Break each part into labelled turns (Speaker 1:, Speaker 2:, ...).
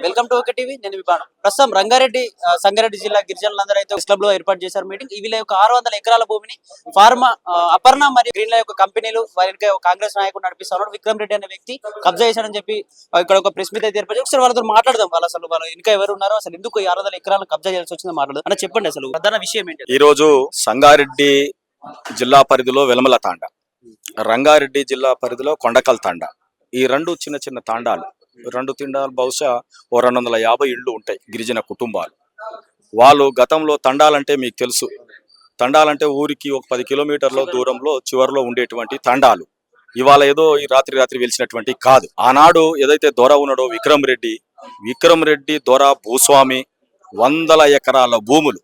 Speaker 1: Welcome to ఒక TV. నేను విపాను. ప్రస్తుతం రంగారెడ్డి సంగారెడ్డి జిల్లా గిరిజనులందరూ అయితే క్లబ్ లో ఏర్పాటు చేశారు మీటింగ్. వీళ్ళ యొక్క 600 ఎకరాల భూమిని ఫార్మా అపర్ణ మరియు గ్రీన్ యొక్క కంపెనీలు వారికి కాంగ్రెస్ నాయకుడు నడిపిస్తున్నారు. విక్రమ్ రెడ్డి అనే వ్యక్తి కబ్జా చేశారని చెప్పి ఇక్కడ ఒక ప్రెస్ మీట్ అయితే ఏర్పాటు. ఒకసారి వాళ్ళతో మాట్లాడదాం. వాళ్ళు ఇంకా ఎవరు ఉన్నారో, అసలు ఎందుకు 600 ఎకరాలను కబ్జా చేయాల్సి వచ్చిందో మాట్లాడదాం. అంటే చెప్పండి, అసలు ప్రధాన విషయం ఏంటి?
Speaker 2: ఈ రోజు సంగారెడ్డి జిల్లా పరిధిలో వెలమల తాండా, రంగారెడ్డి జిల్లా పరిధిలో కొండకల్ తాండా, ఈ రెండు చిన్న చిన్న తాండాలు, రెండు తిండాలు బహుశా 250 ఇళ్ళు ఉంటాయి గిరిజన కుటుంబాలు. వాళ్ళు గతంలో తండాలంటే మీకు తెలుసు, తండాలంటే ఊరికి ఒక 10 కిలోమీటర్ల దూరంలో చివరిలో ఉండేటువంటి తండాలు. ఇవాళ ఏదో ఈ రాత్రి వెలిసినటువంటి కాదు. ఆనాడు ఏదైతే దొర ఉన్నాడో విక్రమ్ రెడ్డి దొర భూస్వామి 100 ఎకరాల భూములు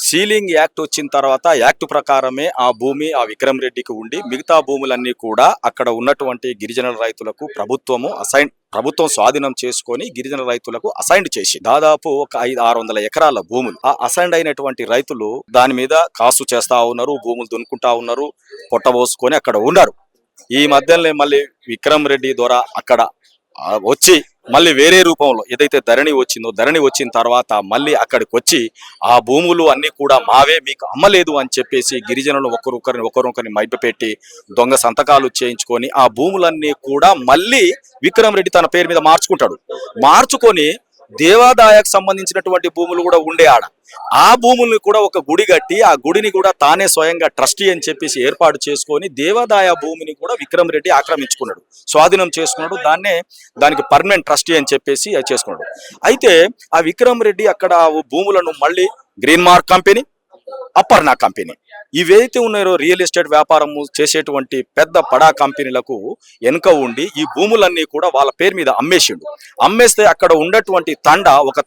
Speaker 2: సీలింగ్ యాక్ట్ వచ్చిన తర్వాత యాక్ట్ ప్రకారమే ఆ భూమి ఆ విక్రమ్ రెడ్డికి ఉండి మిగతా భూములన్నీ కూడా అక్కడ ఉన్నటువంటి గిరిజన రైతులకు ప్రభుత్వం స్వాధీనం చేసుకొని గిరిజన రైతులకు అసైన్ చేసి దాదాపు ఒక 500-600 ఎకరాల భూములు ఆ అసైన్ అయినటువంటి రైతులు దాని మీద కాసు చేస్తా ఉన్నారు, భూములు దున్నుకుంటా ఉన్నారు, పొట్టబోసుకొని అక్కడ ఉన్నారు. ఈ మధ్యలో మళ్ళీ విక్రమ్ రెడ్డి ద్వారా అక్కడ వచ్చి మళ్ళీ వేరే రూపంలో ఏదైతే ధరణి వచ్చిందో, ధరణి వచ్చిన తర్వాత మళ్ళీ అక్కడికి వచ్చి ఆ భూములు అన్ని కూడా మావే, మీకు అమ్మలేదు అని చెప్పేసి గిరిజనులు ఒకరొకరిని మైపెట్టి దొంగ సంతకాలు చేయించుకొని ఆ భూములన్నీ కూడా మళ్ళీ విక్రమ్ రెడ్డి తన పేరు మీద మార్చుకొని దేవాదాయకు సంబంధించినటువంటి భూములు కూడా ఉండే ఆడ ఆ భూముల్ని కూడా ఒక గుడి కట్టి ఆ గుడిని కూడా తానే స్వయంగా ట్రస్టీ అని చెప్పేసి ఏర్పాటు చేసుకొని దేవాదాయ భూమిని కూడా విక్రమ్ రెడ్డి ఆక్రమించుకున్నాడు, స్వాధీనం చేసుకున్నాడు. దానికి పర్మనెంట్ ట్రస్టీ అని చెప్పేసి చేసుకున్నాడు. అయితే ఆ విక్రమ్ రెడ్డి అక్కడ భూములను మళ్ళీ green mark company, Aparna company, ఇవైతే ఉన్నారో రియల్ ఎస్టేట్ వ్యాపారం చేసేటువంటి పెద్ద పడా కంపెనీలకు వెనుక ఉండి ఈ భూములన్నీ కూడా వాళ్ళ పేరు మీద అమ్మేస్తే అక్కడ ఉన్నటువంటి ఒక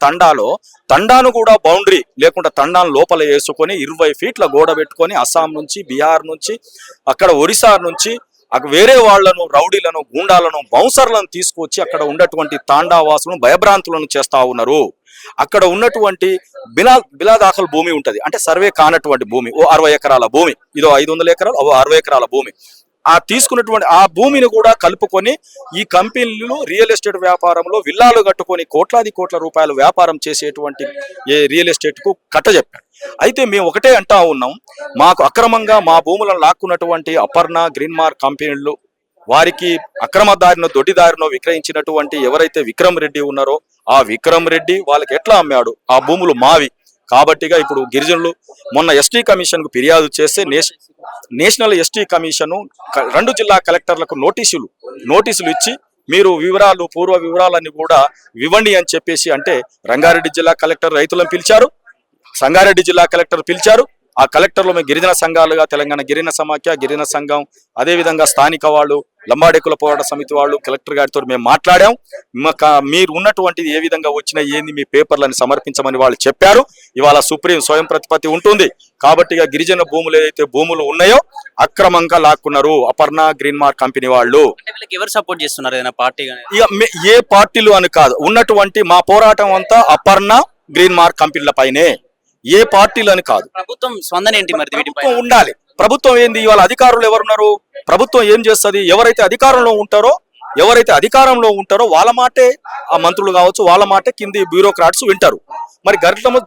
Speaker 2: తండాను కూడా బౌండరీ లేకుండా తండాను లోపల వేసుకొని 20 ఫీట్ల గోడ పెట్టుకొని అస్సాం నుంచి, బీహార్ నుంచి, అక్కడ ఒరిస్సా నుంచి వేరే వాళ్లను, రౌడీలను, గూండాలను, బౌన్సర్లను తీసుకొచ్చి అక్కడ ఉన్నటువంటి తాండావాసులను భయభ్రాంతులను చేస్తా ఉన్నారు. అక్కడ ఉన్నటువంటి బిలాదాఖలు భూమి ఉంటది, అంటే సర్వే కానటువంటి భూమి, 60 ఎకరాల భూమి, ఇదో 500 ఎకరాలు, 60 ఎకరాల భూమి, ఆ తీసుకున్నటువంటి ఆ భూమిని కూడా కలుపుకొని ఈ కంపెనీలు రియల్ ఎస్టేట్ వ్యాపారంలో విల్లాలు కట్టుకొని కోట్ల రూపాయలు వ్యాపారం చేసేటువంటి రియల్ ఎస్టేట్ కు కట్టజెప్పారు. అయితే మేము ఒకటే అంటా ఉన్నాం, మాకు అక్రమంగా మా భూములను లాక్కున్నటువంటి అపర్ణ, గ్రీన్ మార్క్ కంపెనీలు వారికి అక్రమదారినో దొడ్డిదారినో విక్రయించినటువంటి ఎవరైతే విక్రమ్ రెడ్డి ఉన్నారో ఆ విక్రమ్ రెడ్డి వాళ్ళకి ఎట్లా అమ్మాడు, ఆ భూములు మావి కాబట్టిగా ఇప్పుడు గిరిజనులు మొన్న ఎస్టీ కమిషన్ కు ఫిర్యాదు చేస్తే నేషనల్ ఎస్టీ కమిషన్ 2 జిల్లా కలెక్టర్లకు నోటీసులు ఇచ్చి మీరు పూర్వ వివరాలన్నీ కూడా ఇవ్వండి అని చెప్పేసి అంటే రంగారెడ్డి జిల్లా కలెక్టర్ రైతులను పిలిచారు, సంగారెడ్డి జిల్లా కలెక్టర్ పిలిచారు. ఆ కలెక్టర్లో మేము గిరిజన సంఘాలుగా తెలంగాణ గిరిజన సమాఖ్య, గిరిజన సంఘం, అదేవిధంగా స్థానిక వాళ్ళు, లంబాడెక్కుల పోరాట సమితి వాళ్ళు కలెక్టర్ గారితో మేము మాట్లాడాం. మీరు ఉన్నటువంటిది ఏ విధంగా వచ్చినా ఏంది మీ పేపర్లను సమర్పించమని వాళ్ళు చెప్పారు. ఇవాళ సుప్రీం స్వయం ప్రతిపత్తి ఉంటుంది కాబట్టి గిరిజన భూములు ఏదైతే భూములు ఉన్నాయో అక్రమంగా లాక్కున్నారు అపర్ణ, గ్రీన్ మార్క్ కంపెనీ వాళ్ళు.
Speaker 1: ఎవరు సపోర్ట్ చేస్తున్నారు?
Speaker 2: ఏ పార్టీలు అని కాదు, ఉన్నటువంటి మా పోరాటం అంతా అపర్ణ, గ్రీన్ మార్క్ కంపెనీల పైనే, ఏ పార్టీలు అని కాదు.
Speaker 1: ప్రభుత్వం స్పందన ఏంటి మరి?
Speaker 2: ప్రభుత్వం ఉండాలి. ప్రభుత్వం ఏంది, ఇవాళ అధికారులు ఎవరున్నారు, ప్రభుత్వం ఏం చేస్తుంది, ఎవరైతే అధికారంలో ఉంటారో వాళ్ళ మాటే ఆ మంత్రులు కావచ్చు, వాళ్ళ మాటే కింది బ్యూరోక్రాట్స్ వింటారు. మరి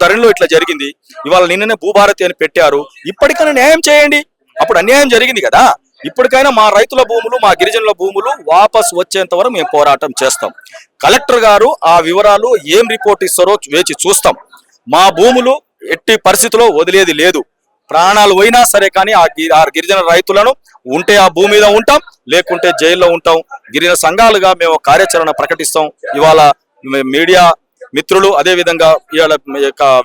Speaker 2: ధరణిలో ఇట్లా జరిగింది, ఇవాళ నిన్ననే భూభారతి అని పెట్టారు, ఇప్పటికైనా న్యాయం చేయండి. అప్పుడు అన్యాయం జరిగింది కదా, ఇప్పటికైనా మా రైతుల భూములు, మా గిరిజనుల భూములు వాపస్ వచ్చేంత వరకు మేము పోరాటం చేస్తాం. కలెక్టర్ గారు ఆ వివరాలు ఏం రిపోర్ట్ ఇస్తారో వేచి చూస్తాం. మా భూములు ఎట్టి పరిస్థితిలో వదిలేది లేదు, ప్రాణాలు పోయినా సరే కానీ ఆ గిరిజన రైతులను ఉంటే ఆ భూమి మీద ఉంటాం, లేకుంటే జైల్లో ఉంటాం. గిరిజన సంఘాలుగా మేము కార్యాచరణ ప్రకటిస్తాం. ఇవాళ మీడియా మిత్రులు అదేవిధంగా ఇవాళ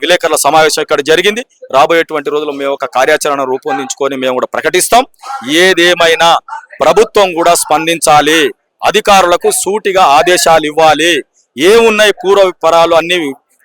Speaker 2: విలేకరుల సమావేశం ఇక్కడ జరిగింది. రాబోయేటువంటి రోజుల్లో మేము ఒక కార్యాచరణ రూపొందించుకొని మేము కూడా ప్రకటిస్తాం. ఏదేమైనా ప్రభుత్వం కూడా స్పందించాలి, అధికారులకు సూటిగా ఆదేశాలు ఇవ్వాలి. ఏమున్నాయి పూర్వపరాలు అన్ని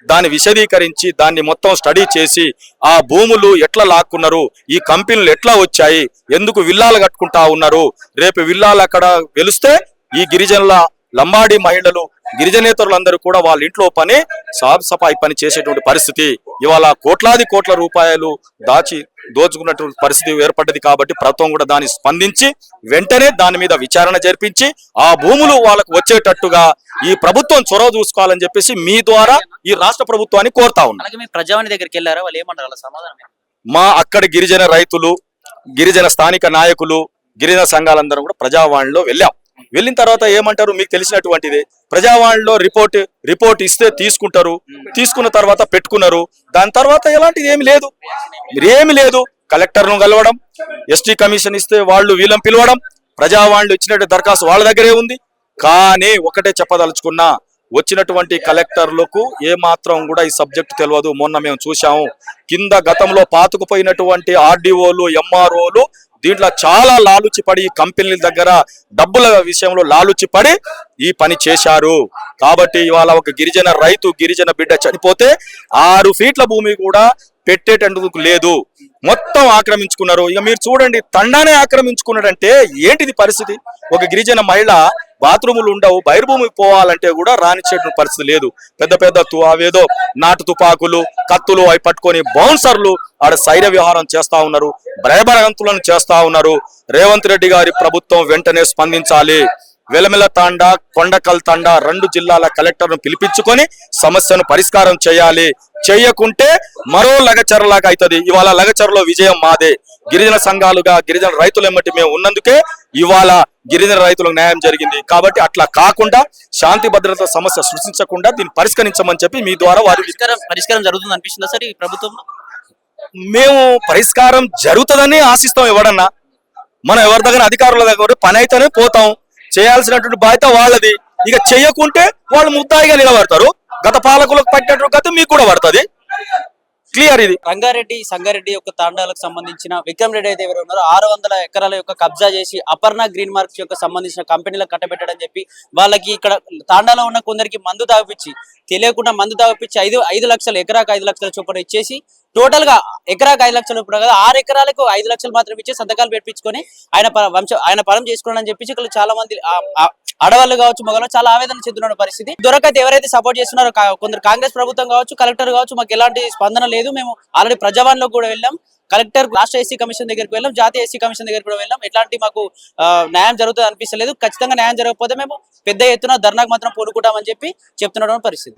Speaker 2: దాన్ని విశదీకరించి దాన్ని మొత్తం స్టడీ చేసి ఆ భూములు ఎట్లా లాక్కున్నారు, ఈ కంపెనీలు ఎట్లా వచ్చాయి, ఎందుకు విల్లాలు కట్టుకుంటా ఉన్నారు, రేపు విల్లాలు అక్కడ వెలుస్తే ఈ గిరిజనుల లంబాడి మహిళలు, గిరిజనేతరులందరూ కూడా వాళ్ళ ఇంట్లో పని సాఫ్ సఫాయి పని చేసేటువంటి పరిస్థితి. ఇవాళ కోట్ల రూపాయలు దాచి దోచుకున్నటువంటి పరిస్థితి ఏర్పడ్డది. కాబట్టి ప్రభుత్వం కూడా దాన్ని స్పందించి వెంటనే దాని మీద విచారణ జరిపించి ఆ భూములు వాళ్ళకు వచ్చేటట్టుగా ఈ ప్రభుత్వం చొరవ చూసుకోవాలని చెప్పేసి మీ ద్వారా ఈ రాష్ట్ర ప్రభుత్వాన్ని కోరుతా ఉన్నాం.
Speaker 1: అలాగే మీరు ప్రజావాణి దగ్గరికి వెళ్ళారా? వాళ్ళు ఏమంటారు? వాళ్ళ సమాధానం ఏంటి?
Speaker 2: మా అక్కడి గిరిజన రైతులు, గిరిజన స్థానిక నాయకులు, గిరిజన సంఘాలందరూ కూడా ప్రజావాణిలో వెళ్ళాం. వెళ్ళిన తర్వాత ఏమంటారు మీకు తెలిసినటువంటిది. ప్రజావాణిలో రిపోర్ట్ ఇస్తే తీసుకుంటారు, తీసుకున్న తర్వాత పెట్టుకున్నారు. దాని తర్వాత ఎలాంటిది ఏమి లేదు. కలెక్టర్ను కలవడం, ఎస్టీ కమిషన్ ఇస్తే వాళ్ళు వీళ్ళని పిలవడం, ప్రజావాణిలో ఇచ్చినట్టు దరఖాస్తు వాళ్ళ దగ్గరే ఉంది. కానీ ఒకటే చెప్పదలుచుకున్నా, వచ్చినటువంటి కలెక్టర్లకు ఏమాత్రం కూడా ఈ సబ్జెక్ట్ తెలియదు. మొన్న మేము చూసాము, కింద గతంలో పాతుకుపోయినటువంటి ఆర్డీఓలు, ఎంఆర్ఓలు దీంట్లో చాలా లాలుచి పడి కంపెనీల దగ్గర డబ్బుల విషయంలో లాలుచి పడి ఈ పని చేశారు. కాబట్టి ఇవాళ ఒక గిరిజన రైతు, గిరిజన బిడ్డ చనిపోతే 6 ఫీట్ల భూమి కూడా పెట్టేటందుకు లేదు, మొత్తం ఆక్రమించుకున్నారు. ఇక మీరు చూడండి, తండానే ఆక్రమించుకున్నాడంటే ఏంటిది పరిస్థితి? ఒక గిరిజన మహిళ బాత్రూములు ఉండవు, బైరుభూమికి పోవాలంటే కూడా రానిచ్చేటువంటి పరిస్థితి లేదు. పెద్ద అవేదో నాటు తుపాకులు, కత్తులు అవి పట్టుకొని బౌన్సర్లు ఆడ శైర్య వ్యవహారం చేస్తా ఉన్నారు, భయభ్రాంతులను చేస్తా ఉన్నారు. రేవంత్ రెడ్డి గారి ప్రభుత్వం వెంటనే స్పందించాలి. వెలమెల తాండా, కొండకల్ తాండా 2 జిల్లాల కలెక్టర్ను పిలిపించుకొని సమస్యను పరిష్కారం చేయాలి. చేయకుంటే మరో లగచర్లాగా అవుతుంది. ఇవాళ లగచర్లో విజయం మాదే. గిరిజన సంఘాలుగా గిరిజన రైతులు ఎమ్మటి మేము ఉన్నందుకే ఇవాళ గిరిజన రైతులకు న్యాయం జరిగింది. కాబట్టి అట్లా కాకుండా శాంతి భద్రత సమస్య సృష్టించకుండా దీన్ని పరిష్కరించమని చెప్పి మీ ద్వారా వారి
Speaker 1: పరిష్కారం జరుగుతుంది అనిపిస్తుందా సార్ ఈ ప్రభుత్వంలో?
Speaker 2: మేము పరిష్కారం జరుగుతుందని ఆశిస్తాం. ఎవడన్నా మనం ఎవరి దగ్గర అధికారుల దగ్గర పని అయితేనే పోతాం. చేయాల్సినటువంటి బాధ్యత వాళ్ళది. ఇక చెయ్యకుంటే వాళ్ళు ముద్దాయిగా నిలబడతారు. గత పాలకులకు పట్టినటువంటి గత మీకు కూడా పడుతుంది. క్లియర్ ఇది.
Speaker 1: రంగారెడ్డి, సంగారెడ్డి యొక్క తాండాలకు సంబంధించిన విక్రమ్ రెడ్డి అయితే ఎవరు ఉన్నారో 600 ఎకరాల యొక్క కబ్జా చేసి అపర్ణ గ్రీన్ మార్క్స్ యొక్క సంబంధించిన కంపెనీలకు కట్టబెట్టడం చెప్పి వాళ్ళకి ఇక్కడ తాండాలో ఉన్న కొందరికి మందు తాగిపించి, తెలియకుండా మందు తాగిపించి 5 లక్షలు, ఎకరాకు 5 లక్షల చొప్పున ఇచ్చేసి టోటల్ గా ఎకరాకు 5 లక్షలు ఇప్పుడు కదా 6 ఎకరాలకు 5 లక్షలు మాత్రం ఇచ్చి సంతకాలు పెట్టించుకొని ఆయన పరం చేసుకోవడం అని చెప్పి ఇక్కడ చాలా మంది ఆడవాళ్ళు కావచ్చు, మగవాళ్ళు చాలా ఆవేదన చెందుతున్న పరిస్థితి. దొరకైతే ఎవరైతే సపోర్ట్ చేస్తున్నారో కొందరు కాంగ్రెస్ ప్రభుత్వం కావచ్చు, కలెక్టర్ కావచ్చు, మాకు ఎలాంటి స్పందన లేదు. మేము ఆల్రెడీ ప్రజావాణిలో కూడా వెళ్ళాం, కలెక్టర్ రాష్ట్ర ఎస్సీ కమిషన్ దగ్గరికి వెళ్ళాం, జాతీయ ఎస్సీ కమిషన్ దగ్గరికి కూడా వెళ్ళాం. ఎట్లాంటి మాకు న్యాయం జరుగుతుంది అనిపిస్తలేదు. ఖచ్చితంగా న్యాయం జరగకపోతే మేము పెద్ద ఎత్తున ధర్నాకు మాత్రం పూనుకుంటామని చెప్పి చెప్తున్న పరిస్థితి.